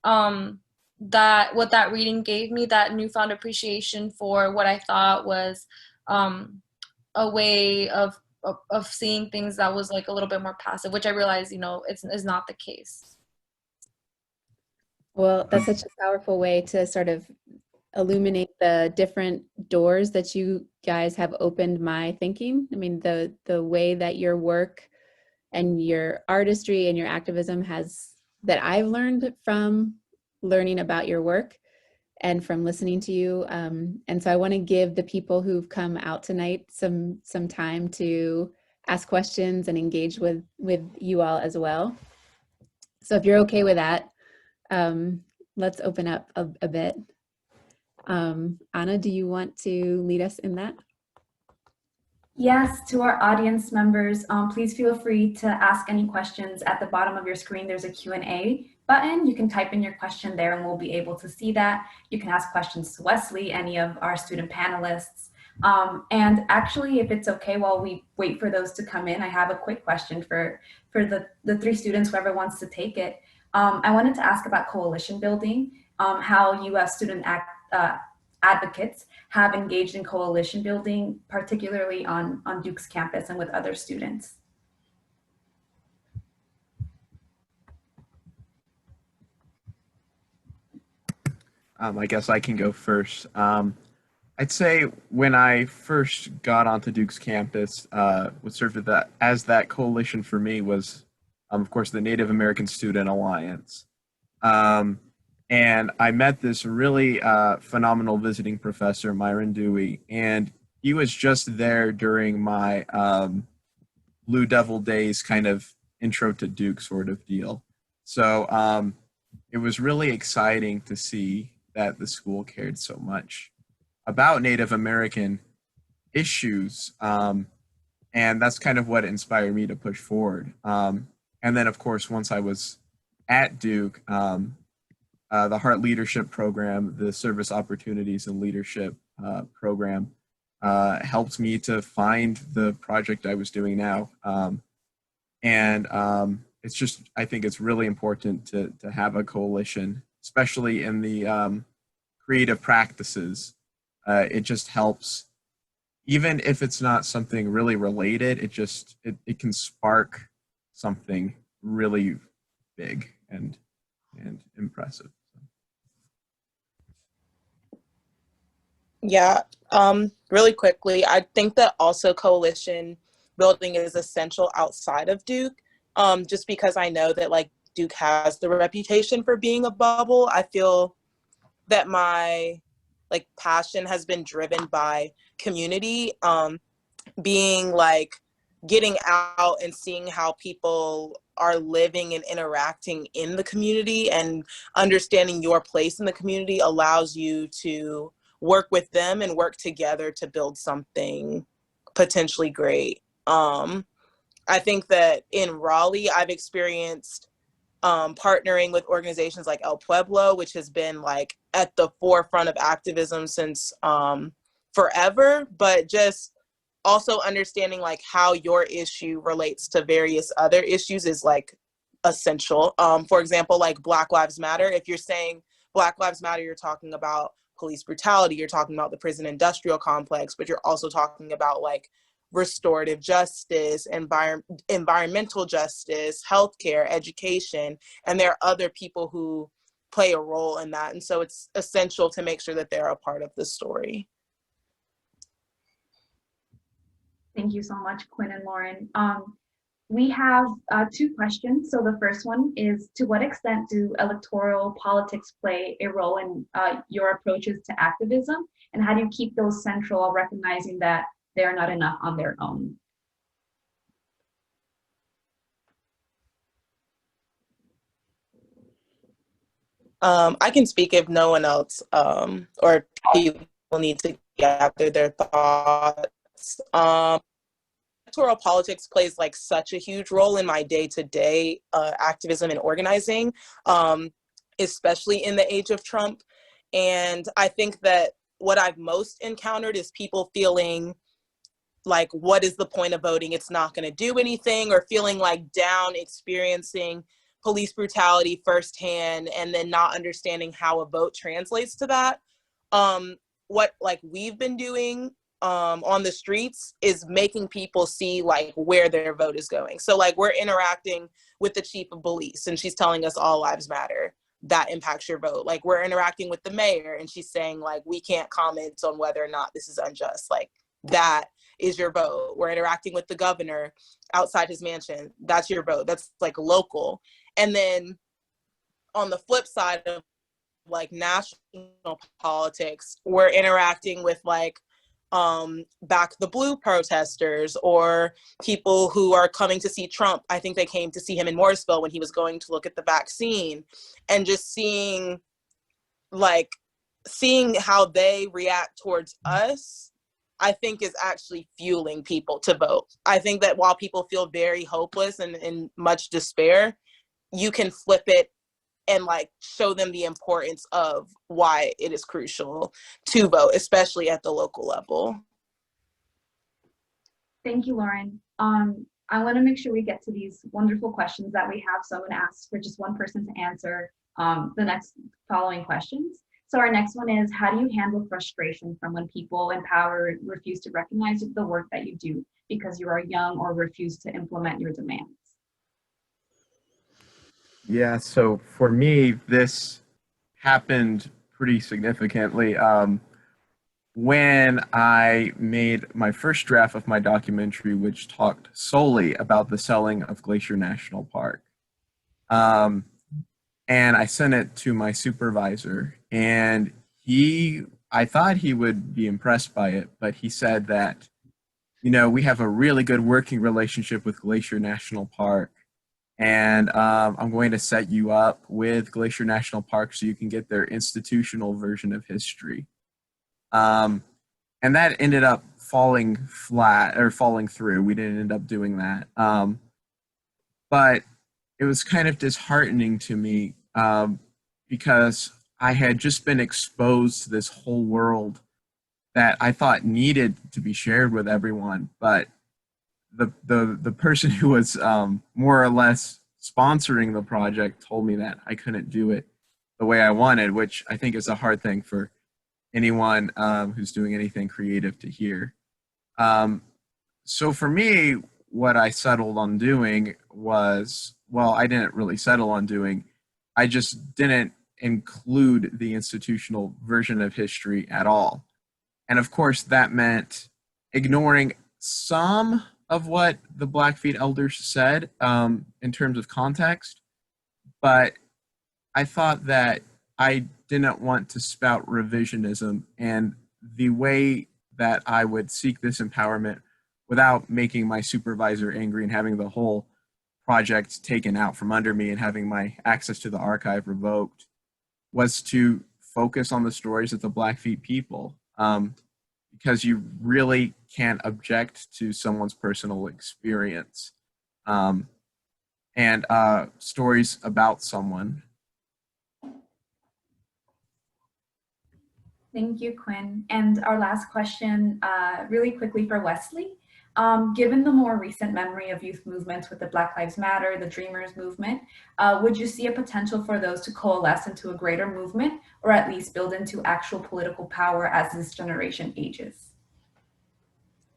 that, what that reading gave me, that newfound appreciation for what I thought was a way of seeing things that was like a little bit more passive, which I realize, you know, is not the case. Well, that's such a powerful way to sort of illuminate the different doors that you guys have opened my thinking. I mean, the way that your work and your artistry and your activism that I've learned from learning about your work and from listening to you. And so I want to give the people who've come out tonight some time to ask questions and engage with you all as well. So if you're okay with that, let's open up a bit. Anna, do you want to lead us in that? Yes, to our audience members, please feel free to ask any questions. At the bottom of your screen, there's a Q&A button. You can type in your question there and we'll be able to see that. You can ask questions to Wesley, any of our student panelists. And actually, if it's okay, while we wait for those to come in, I have a quick question for the three students, whoever wants to take it. I wanted to ask about coalition building, how you as student advocates have engaged in coalition building, particularly on Duke's campus and with other students. I guess I can go first. I'd say when I first got onto Duke's campus, what served as that coalition for me was, of course, the Native American Student Alliance. And I met this really phenomenal visiting professor, Myron Dewey, and he was just there during my Blue Devil Days kind of intro to Duke sort of deal. So it was really exciting to see that the school cared so much about Native American issues. And that's kind of what inspired me to push forward. And then, of course, once I was at Duke, the Hart Leadership Program, the Service Opportunities and Leadership Program, helped me to find the project I was doing now. It's just, I think it's really important to have a coalition, especially in the creative practices. It just helps, even if it's not something really related, it can spark something really big and impressive. Yeah, really quickly, I think that also coalition building is essential outside of Duke, just because I know that like Duke has the reputation for being a bubble. I feel that my like passion has been driven by community, being like getting out and seeing how people are living and interacting in the community, and understanding your place in the community allows you to work with them and work together to build something potentially great. I think that in Raleigh, I've experienced partnering with organizations like El Pueblo, which has been like at the forefront of activism since forever, but just also understanding like how your issue relates to various other issues is like essential. For example, like Black Lives Matter, if you're saying Black Lives Matter, you're talking about police brutality, you're talking about the prison industrial complex, but you're also talking about like restorative justice, environmental justice, healthcare, education, and there are other people who play a role in that. And so it's essential to make sure that they're a part of the story. Thank you so much, Quinn and Lauren. We have two questions. So the first one is, to what extent do electoral politics play a role in your approaches to activism? And how do you keep those central while recognizing that they are not enough on their own? I can speak if no one else or people need to gather their thoughts. Electoral politics plays like such a huge role in my day-to-day activism and organizing, especially in the age of Trump. And I think that what I've most encountered is people feeling like, what is the point of voting? It's not going to do anything, or feeling like down, experiencing police brutality firsthand, and then not understanding how a vote translates to that. What like we've been doing on the streets is making people see like where their vote is going. So like we're interacting with the chief of police and she's telling us all lives matter. That impacts your vote. Like we're interacting with the mayor and she's saying like, we can't comment on whether or not this is unjust. Like that is your vote. We're interacting with the governor outside his mansion. That's your vote. That's like local. And then on the flip side of like national politics, we're interacting with like Back the Blue protesters or people who are coming to see Trump. I think they came to see him in Morrisville when he was going to look at the vaccine, and just seeing how they react towards us, I think is actually fueling people to vote. I think that while people feel very hopeless and in much despair, you can flip it and like show them the importance of why it is crucial to vote, especially at the local level. Thank you, Lauren. I want to make sure we get to these wonderful questions that we have. So I'm going to ask for just one person to answer the next following questions. So our next one is, how do you handle frustration from when people in power refuse to recognize the work that you do because you are young or refuse to implement your demands? Yeah, so for me, this happened pretty significantly when I made my first draft of my documentary, which talked solely about the selling of Glacier National Park. And I sent it to my supervisor, and I thought he would be impressed by it, but he said that, we have a really good working relationship with Glacier National Park. And I'm going to set you up with Glacier National Park so you can get their institutional version of history. And that ended up falling through. We didn't end up doing that. But it was kind of disheartening to me because I had just been exposed to this whole world that I thought needed to be shared with everyone. But the person who was more or less sponsoring the project told me that I couldn't do it the way I wanted, which I think is a hard thing for anyone who's doing anything creative to hear. So for me, what I settled on doing was, I didn't really settle on doing, I just didn't include the institutional version of history at all. And of course, that meant ignoring some of what the Blackfeet elders said in terms of context, but I thought that I didn't want to spout revisionism, and the way that I would seek this empowerment without making my supervisor angry and having the whole project taken out from under me and having my access to the archive revoked was to focus on the stories of the Blackfeet people. Because you really can't object to someone's personal experience. and stories about someone. Thank you, Quinn. And our last question, really quickly for Wesley. Given the more recent memory of youth movements with the Black Lives Matter, the Dreamers movement, would you see a potential for those to coalesce into a greater movement, or at least build into actual political power as this generation ages?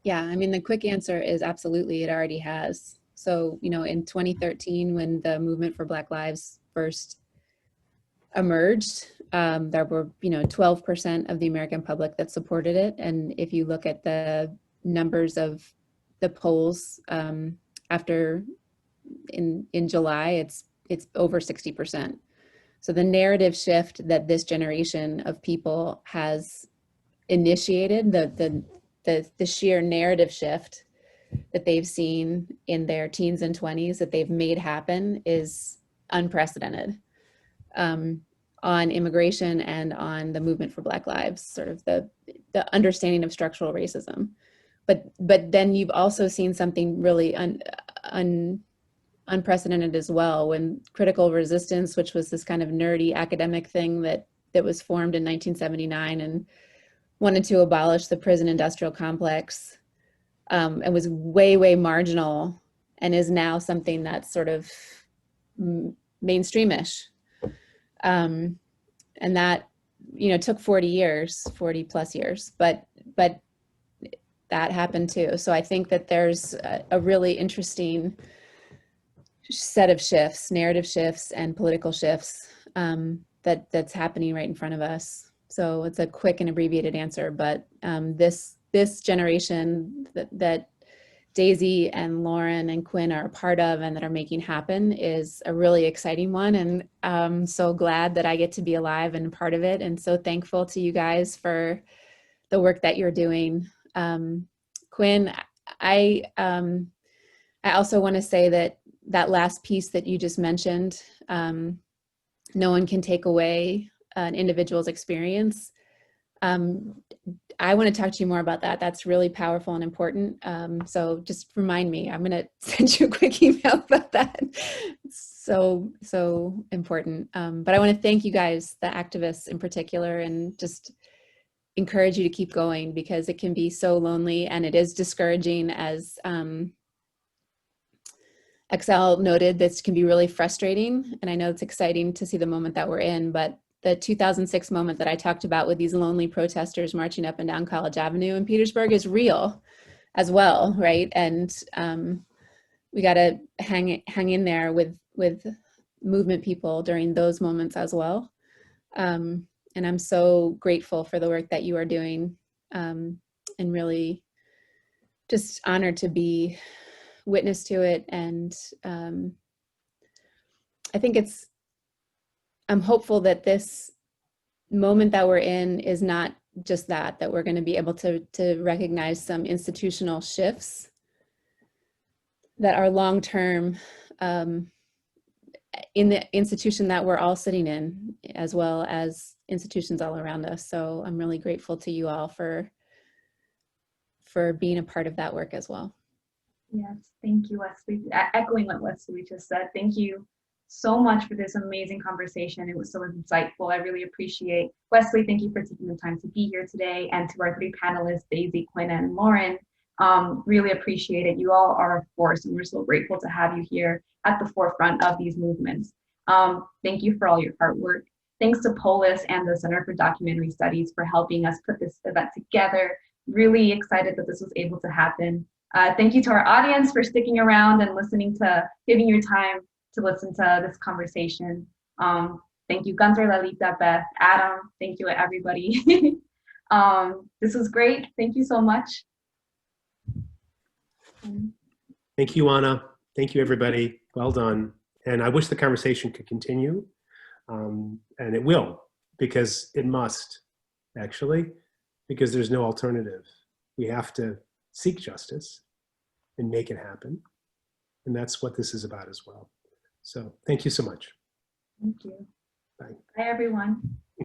Yeah, I mean, the quick answer is absolutely, it already has. So, you know, in 2013, when the movement for Black Lives first emerged, there were, you know, 12% of the American public that supported it. And if you look at the numbers of the polls after in July, it's over 60%. So the narrative shift that this generation of people has initiated, the sheer narrative shift that they've seen in their teens and 20s that they've made happen is unprecedented on immigration and on the movement for Black lives, sort of the understanding of structural racism. But then you've also seen something really unprecedented as well, when critical resistance, which was this kind of nerdy academic thing that was formed in 1979 and wanted to abolish the prison industrial complex, and was way marginal, and is now something that's sort of mainstreamish. And that, you know, took 40 plus years, but that happened too. So I think that there's a really interesting set of shifts, narrative shifts and political shifts that's happening right in front of us. So it's a quick and abbreviated answer, but this generation that Daisy and Lauren and Quinn are a part of and that are making happen is a really exciting one. And I'm so glad that I get to be alive and part of it. And so thankful to you guys for the work that you're doing. Quinn, I also want to say that last piece that you just mentioned, no one can take away an individual's experience. I want to talk to you more about that. That's really powerful and important. So just remind me, I'm going to send you a quick email about that. It's so important. But I want to thank you guys, the activists in particular, and just encourage you to keep going, because it can be so lonely and it is discouraging, as Excel noted. This can be really frustrating. And I know it's exciting to see the moment that we're in, but the 2006 moment that I talked about with these lonely protesters marching up and down College Avenue in Petersburg is real as well, right? And we got to hang in there with movement people during those moments as well. And I'm so grateful for the work that you are doing, and really just honored to be witness to it. And I think I'm hopeful that this moment that we're in is not just that we're going to be able to recognize some institutional shifts that are long-term in the institution that we're all sitting in, as well as institutions all around us. So I'm really grateful to you all for being a part of that work as well. Yes, thank you, Wesley. Echoing what Wesley just said, thank you so much for this amazing conversation. It was so insightful. I really appreciate Wesley. Thank you for taking the time to be here today. And to our three panelists, Daisy, Quinn, and Lauren, really appreciate it. You all are a force, and we're so grateful to have you here at the forefront of these movements. Thank you for all your hard work. Thanks to POLIS and the Center for Documentary Studies for helping us put this event together. Really excited that this was able to happen. Thank you to our audience for sticking around and giving your time to listen to this conversation. Thank you, Gunther, Lalita, Beth, Adam. Thank you, everybody. This was great. Thank you so much. Thank you, Anna. Thank you, everybody. Well done. And I wish the conversation could continue, and it will, because it must, actually, because there's no alternative. We have to seek justice and make it happen. And that's what this is about as well. So thank you so much. Thank you. Bye. Bye, everyone.